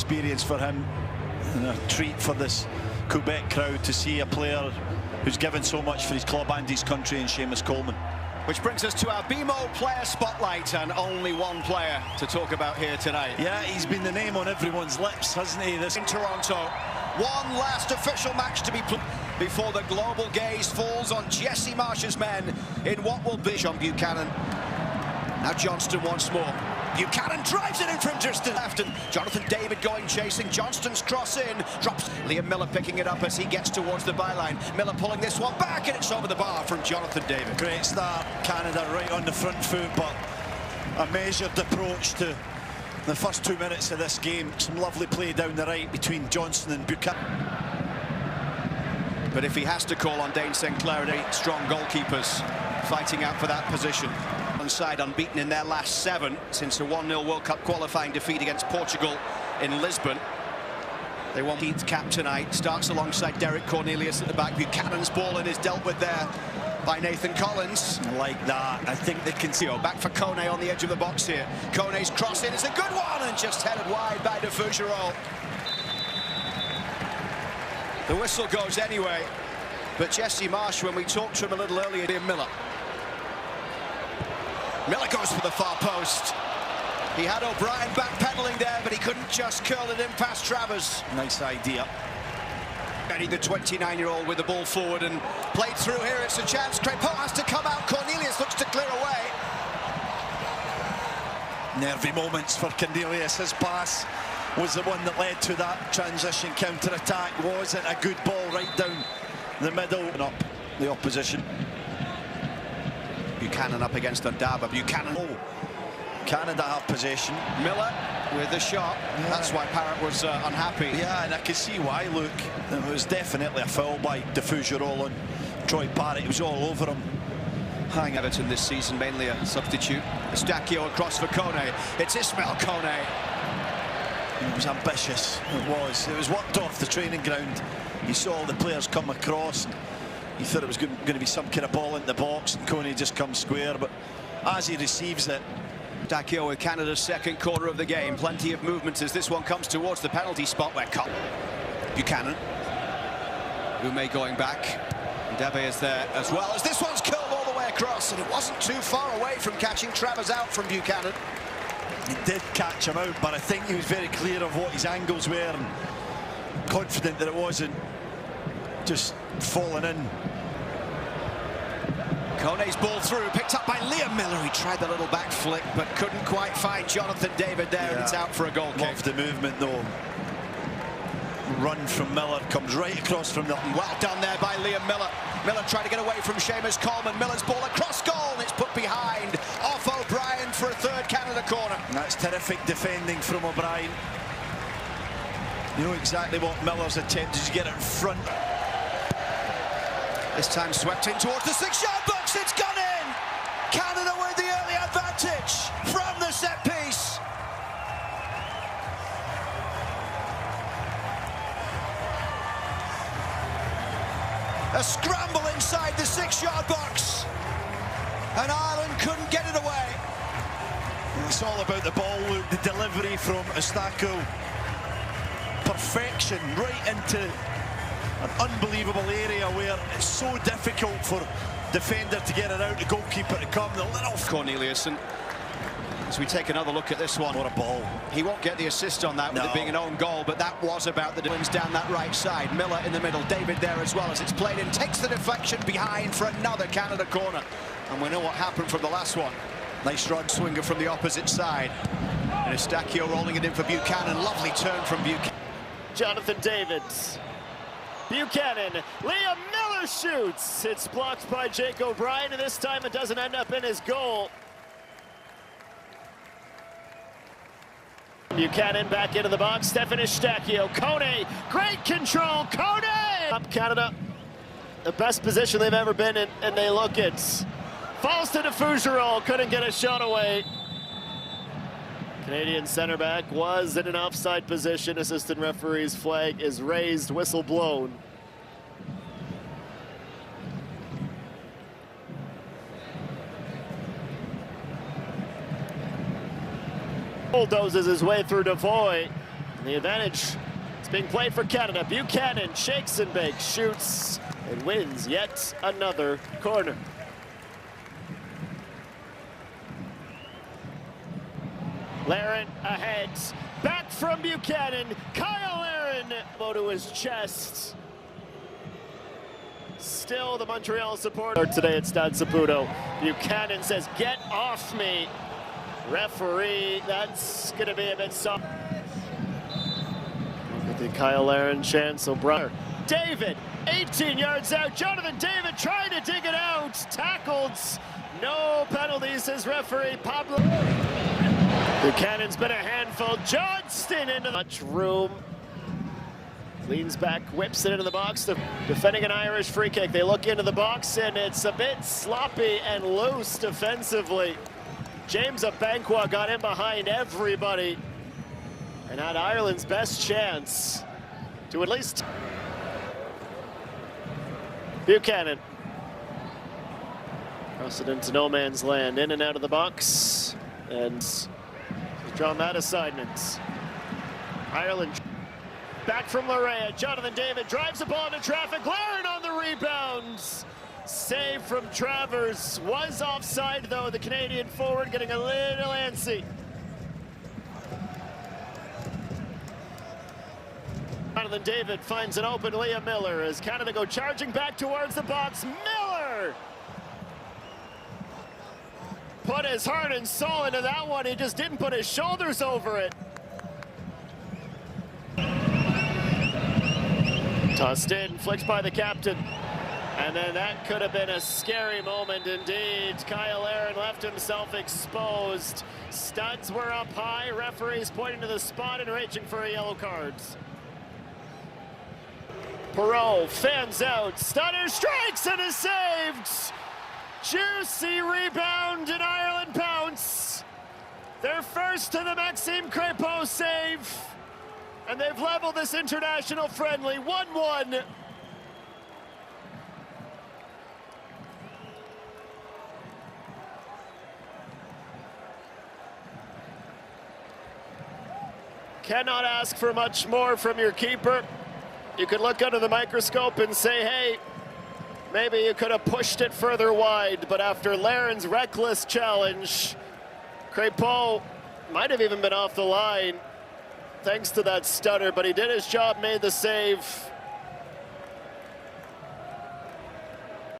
experience for him and a treat for this Quebec crowd to see a player who's given so much for his club and his country in Seamus Coleman. Which brings us to our BMO player spotlight, and only one player to talk about here tonight. Yeah, he's been the name on everyone's lips, hasn't he? In Toronto, one last official match to be played before the global gaze falls on Jesse Marsh's men in what will be John Buchanan. Now Johnston once more. Buchanan drives it in from just left, and Jonathan David going chasing. Johnston's cross in, drops. Liam Miller picking it up as he gets towards the byline. Miller pulling this one back, and it's over the bar from Jonathan David. Great start, Canada right on the front foot, but a measured approach to the first 2 minutes of this game. Some lovely play down the right between Johnston and Buchanan. But if he has to call on Dane Sinclair and 8 strong goalkeepers fighting out for that position. One side unbeaten in their last 7 since a 1-0 World Cup qualifying defeat against Portugal in Lisbon. They won Heat's cap tonight. Starts alongside Derek Cornelius at the back. Buchanan's ball and is dealt with there by Nathan Collins. Like that, I think they can see. Back for Kone on the edge of the box here. Kone's cross in, it's a good one, and just headed wide by de Fougerolles. The whistle goes anyway, but Jesse Marsh, when we talked to him a little earlier, Miller goes for the far post. He had O'Brien backpedaling there, but he couldn't just curl it in past Travers. Nice idea. The 29-year-old with the ball forward and played through here. It's a chance. Crépin has to come out. Cornelius looks to clear away. Nervy moments for Cornelius. His pass was the one that led to that transition counter-attack. Wasn't a good ball right down the middle and up the opposition. Buchanan up against Undaba. Buchanan. Oh, Canada have possession. Miller with the shot. Yeah. That's why Parrott was unhappy. Yeah, and I can see why. Look, it was definitely a foul by de Fougerolles on Troy Parrott. It was all over him. Hang Everton this season, mainly a substitute. Eustáquio across for Kone. It's Ismail Kone. It was ambitious. It was worked off the training ground. You saw the players come across. He thought it was going to be some kind of ball in the box, and Kone just comes square. But as he receives it, Eustáquio with Canada's second corner of the game. Plenty of movement as this one comes towards the penalty spot where Buchanan. Ume going back. Debe is there as well as this one's curled all the way across, and it wasn't too far away from catching Travers out from Buchanan. He did catch him out, but I think he was very clear of what his angles were and confident that it wasn't just falling in. Kone's ball through, picked up by Liam Miller. He tried the little back flick, but couldn't quite find Jonathan David there, and it's out for a goal kick. Love the movement, though. Run from Miller, comes right across from the... Well done there by Liam Miller. Miller tried to get away from Seamus Coleman. Miller's ball across goal, and it's put behind. Off O'Brien for a third Canada corner. And that's terrific defending from O'Brien. You know exactly what Miller's attempted to get it in front. This time swept in towards the 6-yard box. It's gone in. Canada with the early advantage from the set piece. A scramble inside the 6-yard box, and Ireland couldn't get it away. It's all about the ball, Luke. The delivery from Eustáquio. Perfection right into an unbelievable area where it's so difficult for defender to get it out, the goalkeeper to come. The little Cornelius, and as we take another look at this one, what a ball. He won't get the assist on that with it being an own goal, but that was about the difference down that right side. Miller in the middle, David there as well as it's played in, takes the deflection behind for another Canada corner. And we know what happened from the last one. Nice run, swinger from the opposite side. And Eustáquio rolling it in for Buchanan. Lovely turn from Buchanan. Jonathan David. Buchanan, Liam Miller shoots. It's blocked by Jake O'Brien, and this time it doesn't end up in his goal. Buchanan back into the box. Stefan Eustáquio. Kone, great control. Kone! Up Canada, the best position they've ever been in, and they look it. Falls to de Fougerolles, couldn't get a shot away. Canadian center back was in an offside position. Assistant referee's flag is raised, whistle blown. Bulldozes his way through Devoy. The advantage is being played for Canada. Buchanan shakes and bakes, shoots, and wins yet another corner. Laren ahead, back from Buchanan. Kyle Laren, low to his chest. Still the Montreal supporter today at Stade Saputo. Buchanan says, "Get off me." Referee, that's gonna be a bit soft. Look at the Kyle Laren chance. O'Brien. David, 18 yards out. Jonathan David trying to dig it out. Tackled. No penalties, says referee Pablo. Buchanan's been a handful. Johnston into much room. Leans back, whips it into the box. They're defending an Irish free kick. They look into the box, and it's a bit sloppy and loose defensively. James Abankwah got in behind everybody and had Ireland's best chance to at least... Buchanan. Cross it into no man's land, in and out of the box, and drawn that assignment. Ireland back from Larea. Jonathan David drives the ball into traffic. Laren on the rebounds. Save from Travers. Was offside though. The Canadian forward getting a little antsy. Jonathan David finds an open Liam Miller as Canada go charging back towards the box. Miller put his heart and soul into that one. He just didn't put his shoulders over it. Tossed in, flicked by the captain. And then that could have been a scary moment indeed. Kyle Laren left himself exposed. Studs were up high. Referees pointing to the spot and reaching for a yellow card. Perreault fans out. Stunner strikes and is saved. Juicy rebound and Ireland pounce. They're first to the Maxime Crépeau save. And they've leveled this international friendly 1-1. Cannot ask for much more from your keeper. You could look under the microscope and say, hey, maybe you could have pushed it further wide, but after Laren's reckless challenge, Crépeau might have even been off the line thanks to that stutter, but he did his job, made the save.